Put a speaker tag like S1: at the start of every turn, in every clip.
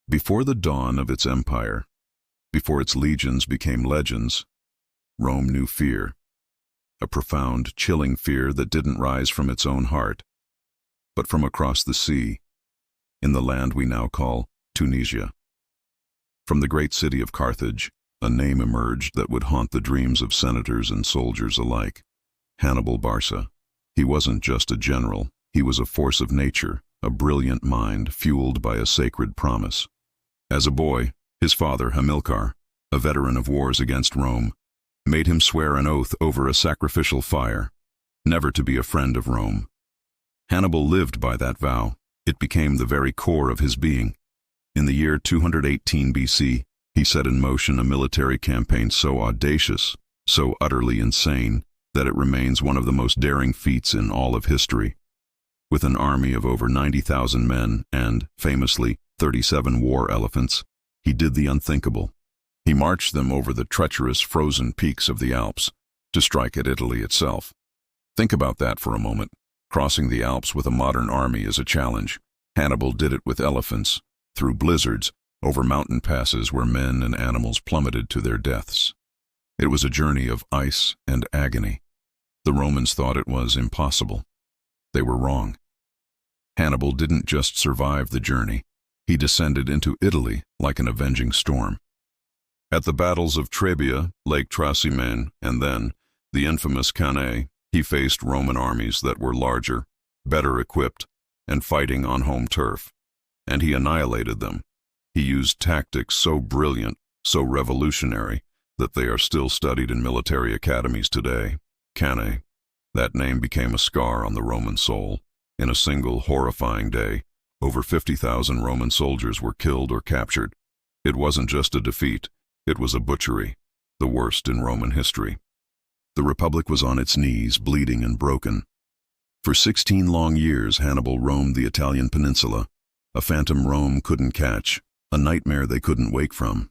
S1: Before the dawn of its empire, before its legions became legends, Rome knew fear, a profound, chilling fear that didn't rise from its own heart, but from across the sea, in the land we now call Tunisia. From the great city of Carthage, a name emerged that would haunt the dreams of senators and soldiers alike: Hannibal Barca. He wasn't just a general, he was a force of nature, a brilliant mind fueled by a sacred promise. As a boy, his father, Hamilcar, a veteran of wars against Rome, made him swear an oath over a sacrificial fire, never to be a friend of Rome. Hannibal lived by that vow. It became the very core of his being. In the year 218 BC, he set in motion a military campaign so audacious, so utterly insane, that it remains one of the most daring feats in all of history. With an army of over 90,000 men and, famously, 37 war elephants, he did the unthinkable. He marched them over the treacherous frozen peaks of the Alps to strike at Italy itself. Think about that for a moment. Crossing the Alps with a modern army is a challenge. Hannibal did it with elephants, through blizzards, over mountain passes where men and animals plummeted to their deaths. It was a journey of ice and agony. The Romans thought it was impossible. They were wrong. Hannibal didn't just survive the journey. He descended into Italy like an avenging storm. At the battles of Trebia, Lake Trasimene, and then the infamous Cannae, he faced Roman armies that were larger, better equipped, and fighting on home turf. And he annihilated them. He used tactics so brilliant, so revolutionary, that they are still studied in military academies today. Cannae. That name became a scar on the Roman soul. In a single horrifying day, over 50,000 Roman soldiers were killed or captured. It wasn't just a defeat, it was a butchery, the worst in Roman history. The Republic was on its knees, bleeding and broken. For 16 long years, Hannibal roamed the Italian peninsula, a phantom Rome couldn't catch, a nightmare they couldn't wake from.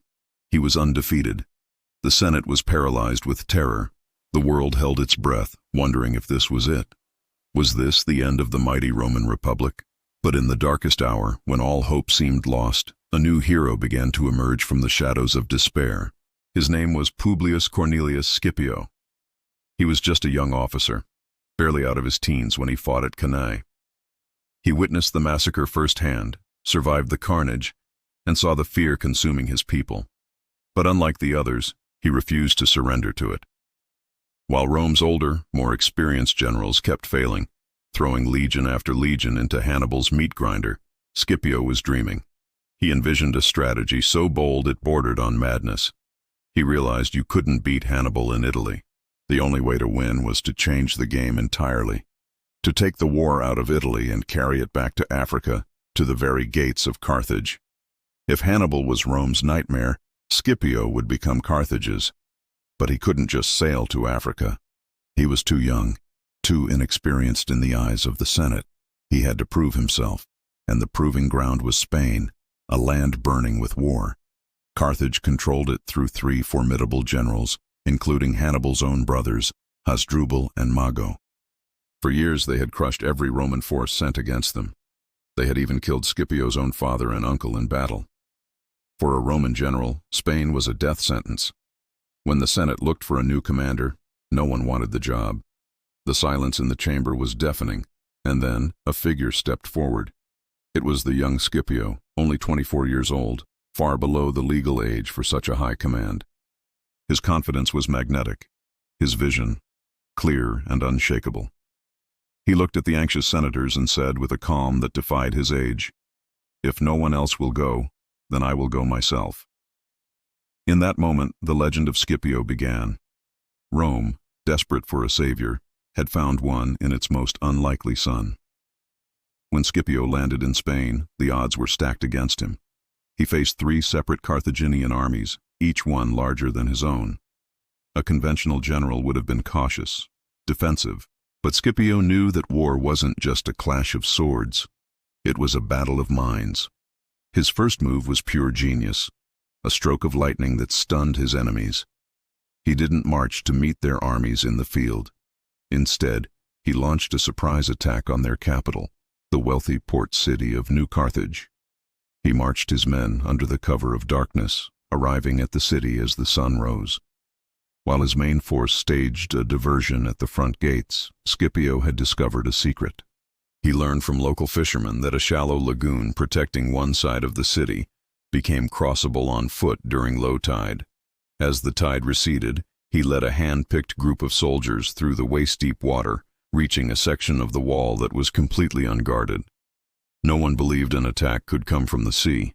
S1: He was undefeated. The Senate was paralyzed with terror. The world held its breath, wondering if this was it. Was this the end of the mighty Roman Republic? But in the darkest hour, when all hope seemed lost, a new hero began to emerge from the shadows of despair. His name was Publius Cornelius Scipio. He was just a young officer, barely out of his teens when he fought at Cannae. He witnessed the massacre firsthand, survived the carnage, and saw the fear consuming his people. But unlike the others, he refused to surrender to it. While Rome's older, more experienced generals kept failing, throwing legion after legion into Hannibal's meat grinder, Scipio was dreaming. He envisioned a strategy so bold it bordered on madness. He realized you couldn't beat Hannibal in Italy. The only way to win was to change the game entirely, to take the war out of Italy and carry it back to Africa, to the very gates of Carthage. If Hannibal was Rome's nightmare, Scipio would become Carthage's. But he couldn't just sail to Africa. He was too young, too inexperienced in the eyes of the Senate. He had to prove himself, and the proving ground was Spain, a land burning with war. Carthage controlled it through 3 formidable generals, including Hannibal's own brothers, Hasdrubal and Mago. For years they had crushed every Roman force sent against them. They had even killed Scipio's own father and uncle in battle. For a Roman general, Spain was a death sentence. When the Senate looked for a new commander, no one wanted the job. The silence in the chamber was deafening, and then a figure stepped forward. It was the young Scipio, only 24 years old, far below the legal age for such a high command. His confidence was magnetic, his vision clear and unshakable. He looked at the anxious senators and said with a calm that defied his age, "If no one else will go, then I will go myself." In that moment, the legend of Scipio began. Rome, desperate for a savior, had found one in its most unlikely son. When Scipio landed in Spain, the odds were stacked against him. He faced 3 separate Carthaginian armies, each one larger than his own. A conventional general would have been cautious, defensive, but Scipio knew that war wasn't just a clash of swords. It was a battle of minds. His first move was pure genius, a stroke of lightning that stunned his enemies. He didn't march to meet their armies in the field. Instead, he launched a surprise attack on their capital, the wealthy port city of New Carthage. He marched his men under the cover of darkness, arriving at the city as the sun rose. While his main force staged a diversion at the front gates, Scipio had discovered a secret. He learned from local fishermen that a shallow lagoon protecting one side of the city became crossable on foot during low tide. As the tide receded, he led a hand-picked group of soldiers through the waist-deep water, reaching a section of the wall that was completely unguarded. No one believed an attack could come from the sea.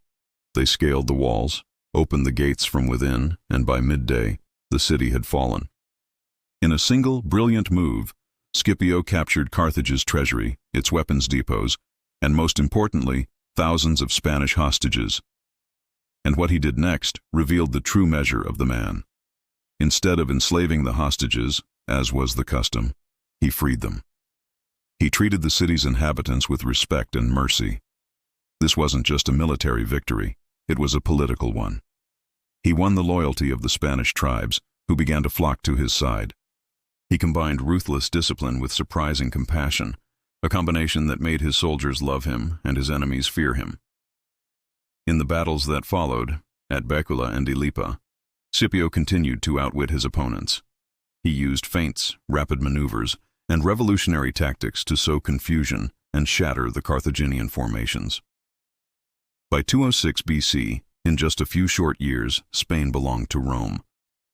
S1: They scaled the walls, opened the gates from within, and by midday, the city had fallen. In a single, brilliant move, Scipio captured Carthage's treasury, its weapons depots, and most importantly, thousands of Spanish hostages. And what he did next revealed the true measure of the man. Instead of enslaving the hostages, as was the custom, he freed them. He treated the city's inhabitants with respect and mercy. This wasn't just a military victory, it was a political one. He won the loyalty of the Spanish tribes, who began to flock to his side. He combined ruthless discipline with surprising compassion, a combination that made his soldiers love him and his enemies fear him. In the battles that followed, at Baecula and Ilipa, Scipio continued to outwit his opponents. He used feints, rapid maneuvers, and revolutionary tactics to sow confusion and shatter the Carthaginian formations. By 206 BC, in just a few short years, Spain belonged to Rome.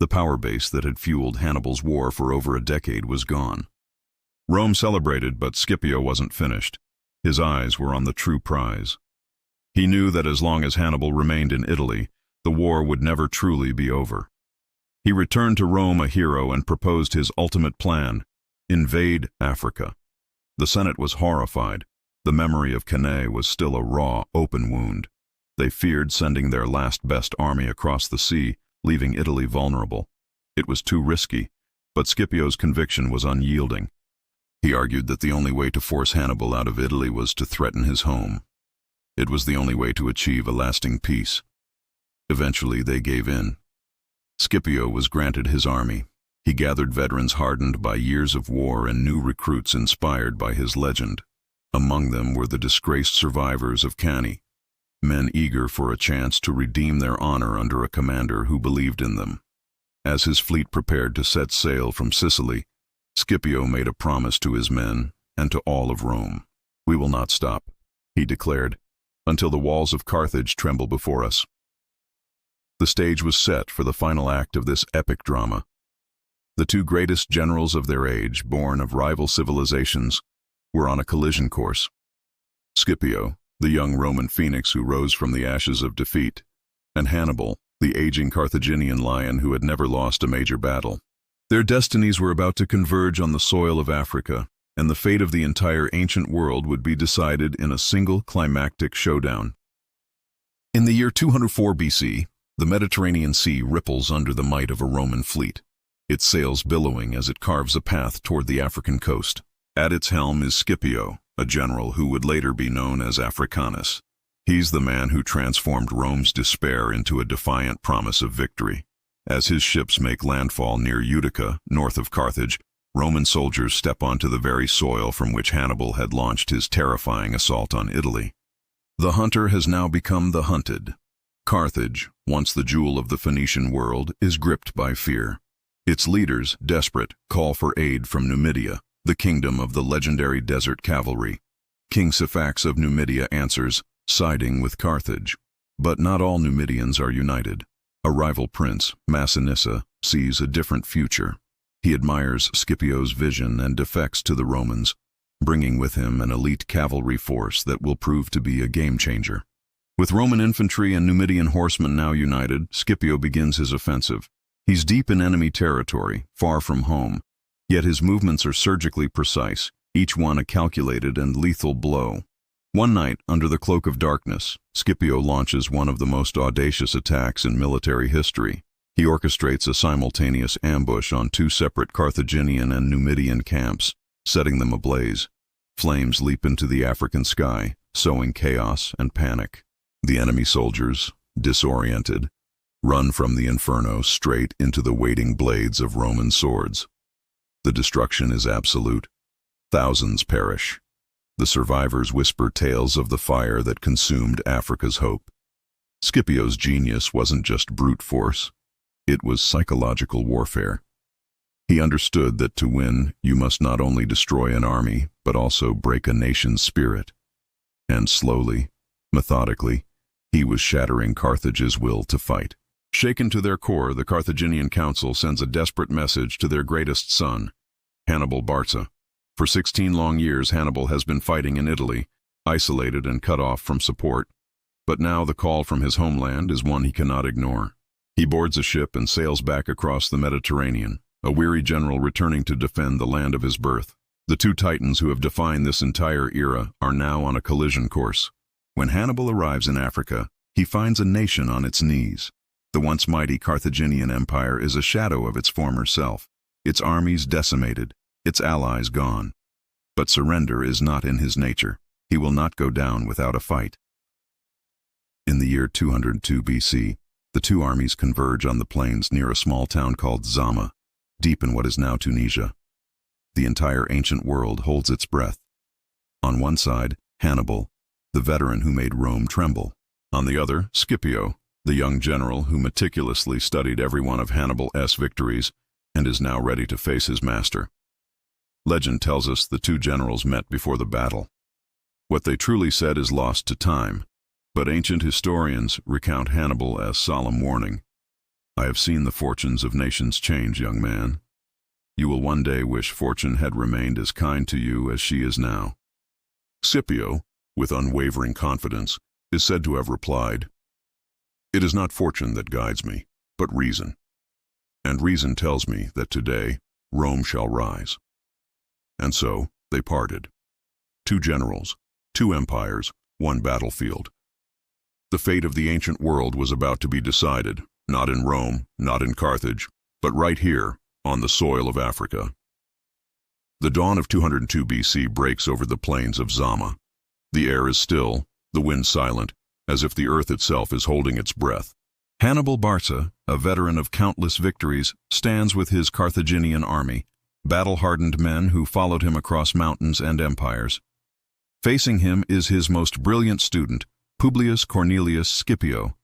S1: The power base that had fueled Hannibal's war for over a decade was gone. Rome celebrated, but Scipio wasn't finished. His eyes were on the true prize. He knew that as long as Hannibal remained in Italy, the war would never truly be over. He returned to Rome a hero and proposed his ultimate plan: invade Africa. The Senate was horrified. The memory of Cannae was still a raw, open wound. They feared sending their last best army across the sea, leaving Italy vulnerable. It was too risky, but Scipio's conviction was unyielding. He argued that the only way to force Hannibal out of Italy was to threaten his home. It was the only way to achieve a lasting peace. Eventually, they gave in. Scipio was granted his army. He gathered veterans hardened by years of war and new recruits inspired by his legend. Among them were the disgraced survivors of Cannae, men eager for a chance to redeem their honor under a commander who believed in them. As his fleet prepared to set sail from Sicily, Scipio made a promise to his men and to all of Rome. "We will not stop," he declared, "until the walls of Carthage tremble before us." The stage was set for the final act of this epic drama. The two greatest generals of their age, born of rival civilizations, were on a collision course. Scipio, the young Roman phoenix who rose from the ashes of defeat, and Hannibal, the aging Carthaginian lion who had never lost a major battle. Their destinies were about to converge on the soil of Africa, and the fate of the entire ancient world would be decided in a single climactic showdown. In the year 204 BC, the Mediterranean Sea ripples under the might of a Roman fleet, its sails billowing as it carves a path toward the African coast. At its helm is Scipio, a general who would later be known as Africanus. He's the man who transformed Rome's despair into a defiant promise of victory. As his ships make landfall near Utica, north of Carthage, Roman soldiers step onto the very soil from which Hannibal had launched his terrifying assault on Italy. The hunter has now become the hunted. Carthage, once the jewel of the Phoenician world, is gripped by fear. Its leaders, desperate, call for aid from Numidia, the kingdom of the legendary desert cavalry. King Syphax of Numidia answers, siding with Carthage. But not all Numidians are united. A rival prince, Massinissa, sees a different future. He admires Scipio's vision and defects to the Romans, bringing with him an elite cavalry force that will prove to be a game-changer. With Roman infantry and Numidian horsemen now united, Scipio begins his offensive. He's deep in enemy territory, far from home, yet his movements are surgically precise, each one a calculated and lethal blow. One night, under the cloak of darkness, Scipio launches one of the most audacious attacks in military history. He orchestrates a simultaneous ambush on two separate Carthaginian and Numidian camps, setting them ablaze. Flames leap into the African sky, sowing chaos and panic. The enemy soldiers, disoriented, run from the inferno straight into the waiting blades of Roman swords. The destruction is absolute. Thousands perish. The survivors whisper tales of the fire that consumed Africa's hope. Scipio's genius wasn't just brute force. It was psychological warfare. He understood that to win, you must not only destroy an army, but also break a nation's spirit. And slowly, methodically, he was shattering Carthage's will to fight. Shaken to their core, the Carthaginian council sends a desperate message to their greatest son, Hannibal Barca. For 16 long years, Hannibal has been fighting in Italy, isolated and cut off from support. But now the call from his homeland is one he cannot ignore. He boards a ship and sails back across the Mediterranean, a weary general returning to defend the land of his birth. The two titans who have defined this entire era are now on a collision course. When Hannibal arrives in Africa, he finds a nation on its knees. The once mighty Carthaginian Empire is a shadow of its former self, its armies decimated, its allies gone. But surrender is not in his nature. He will not go down without a fight. In the year 202 BC, the two armies converge on the plains near a small town called Zama, deep in what is now Tunisia. The entire ancient world holds its breath. On one side, Hannibal, the veteran who made Rome tremble. On the other, Scipio, the young general who meticulously studied every one of Hannibal's victories and is now ready to face his master. Legend tells us the two generals met before the battle. What they truly said is lost to time, but ancient historians recount Hannibal as solemn warning. I have seen the fortunes of nations change, young man. You will one day wish fortune had remained as kind to you as she is now. Scipio, with unwavering confidence, is said to have replied, "It is not fortune that guides me, but reason. And reason tells me that today Rome shall rise." And so they parted. Two generals, two empires, one battlefield. The fate of the ancient world was about to be decided, not in Rome, not in Carthage, but right here, on the soil of Africa. The dawn of 202 BC breaks over the plains of Zama. The air is still, the wind silent, as if the earth itself is holding its breath. Hannibal Barca, a veteran of countless victories, stands with his Carthaginian army, battle-hardened men who followed him across mountains and empires. Facing him is his most brilliant student, Publius Cornelius Scipio,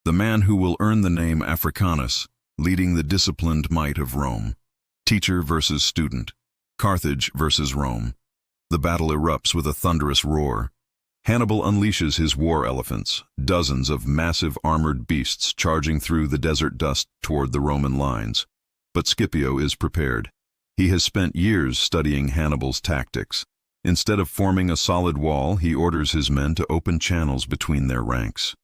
S1: the man who will earn the name Africanus, leading the disciplined might of Rome. Teacher versus student, Carthage versus Rome. The battle erupts with a thunderous roar. Hannibal unleashes his war elephants, dozens of massive armored beasts charging through the desert dust toward the Roman lines. But Scipio is prepared. He has spent years studying Hannibal's tactics. Instead of forming a solid wall, he orders his men to open channels between their ranks.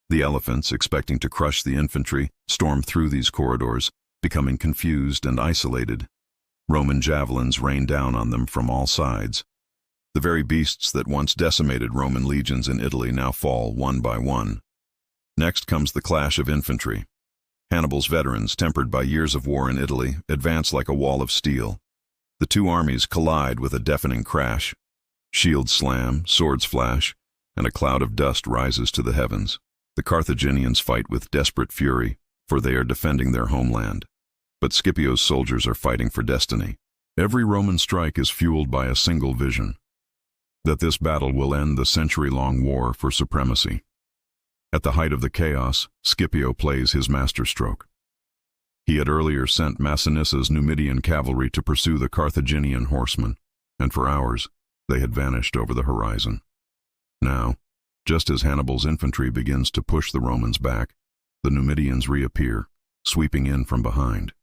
S1: The elephants, expecting to crush the infantry, storm through these corridors, becoming confused and isolated. Roman javelins rain down on them from all sides. The very beasts that once decimated Roman legions in Italy now fall one by one. Next comes the clash of infantry. Hannibal's veterans, tempered by years of war in Italy, advance like a wall of steel. The two armies collide with a deafening crash. Shields slam, swords flash, and a cloud of dust rises to the heavens. The Carthaginians fight with desperate fury, for they are defending their homeland. But Scipio's soldiers are fighting for destiny. Every Roman strike is fueled by a single vision: that this battle will end the century-long war for supremacy. At the height of the chaos, Scipio plays his masterstroke. He had earlier sent Massinissa's Numidian cavalry to pursue the Carthaginian horsemen, and for hours they had vanished over the horizon. Now, just as Hannibal's infantry begins to push the Romans back, the Numidians reappear, sweeping in from behind.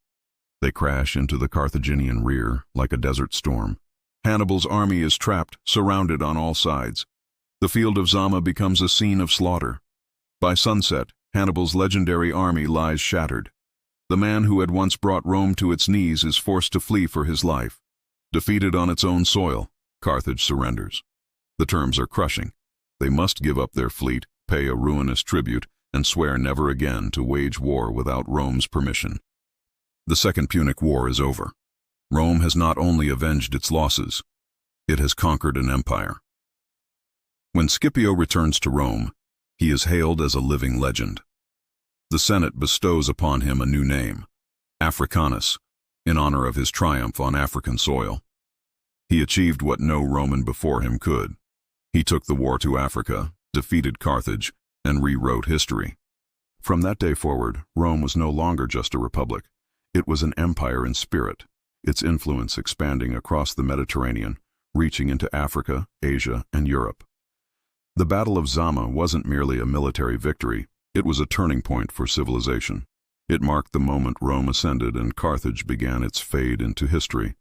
S1: They crash into the Carthaginian rear like a desert storm. Hannibal's army is trapped, surrounded on all sides. The field of Zama becomes a scene of slaughter. By sunset, Hannibal's legendary army lies shattered. The man who had once brought Rome to its knees is forced to flee for his life. Defeated on its own soil, Carthage surrenders. The terms are crushing. They must give up their fleet, pay a ruinous tribute, and swear never again to wage war without Rome's permission. The Second Punic War is over. Rome has not only avenged its losses, it has conquered an empire. When Scipio returns to Rome, he is hailed as a living legend. The Senate bestows upon him a new name, Africanus, in honor of his triumph on African soil. He achieved what no Roman before him could, He took the war to Africa, defeated Carthage, and rewrote history. From that day forward, Rome was no longer just a republic. It was an empire in spirit, its influence expanding across the Mediterranean, reaching into Africa, Asia, and Europe. The Battle of Zama wasn't merely a military victory, it was a turning point for civilization. It marked the moment Rome ascended and Carthage began its fade into history.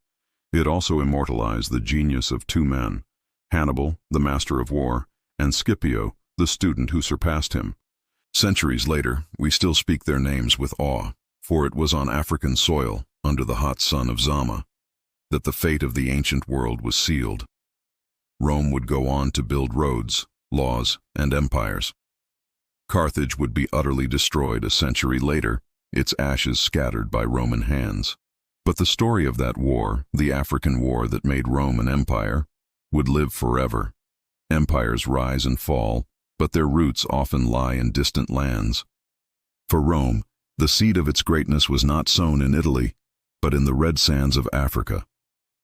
S1: It also immortalized the genius of two men, Hannibal, the master of war, and Scipio, the student who surpassed him. Centuries later, we still speak their names with awe, for it was on African soil, under the hot sun of Zama, that the fate of the ancient world was sealed. Rome would go on to build roads, laws, and empires. Carthage would be utterly destroyed a century later, its ashes scattered by Roman hands. But the story of that war, the African war that made Rome an empire, would live forever. Empires rise and fall, but their roots often lie in distant lands. For Rome, the seed of its greatness was not sown in Italy, but in the red sands of Africa.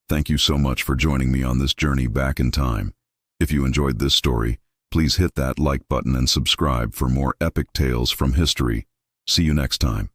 S1: Thank you so much for joining me on this journey back in time. If you enjoyed this story, please hit that like button and subscribe for more epic tales from history. See you next time.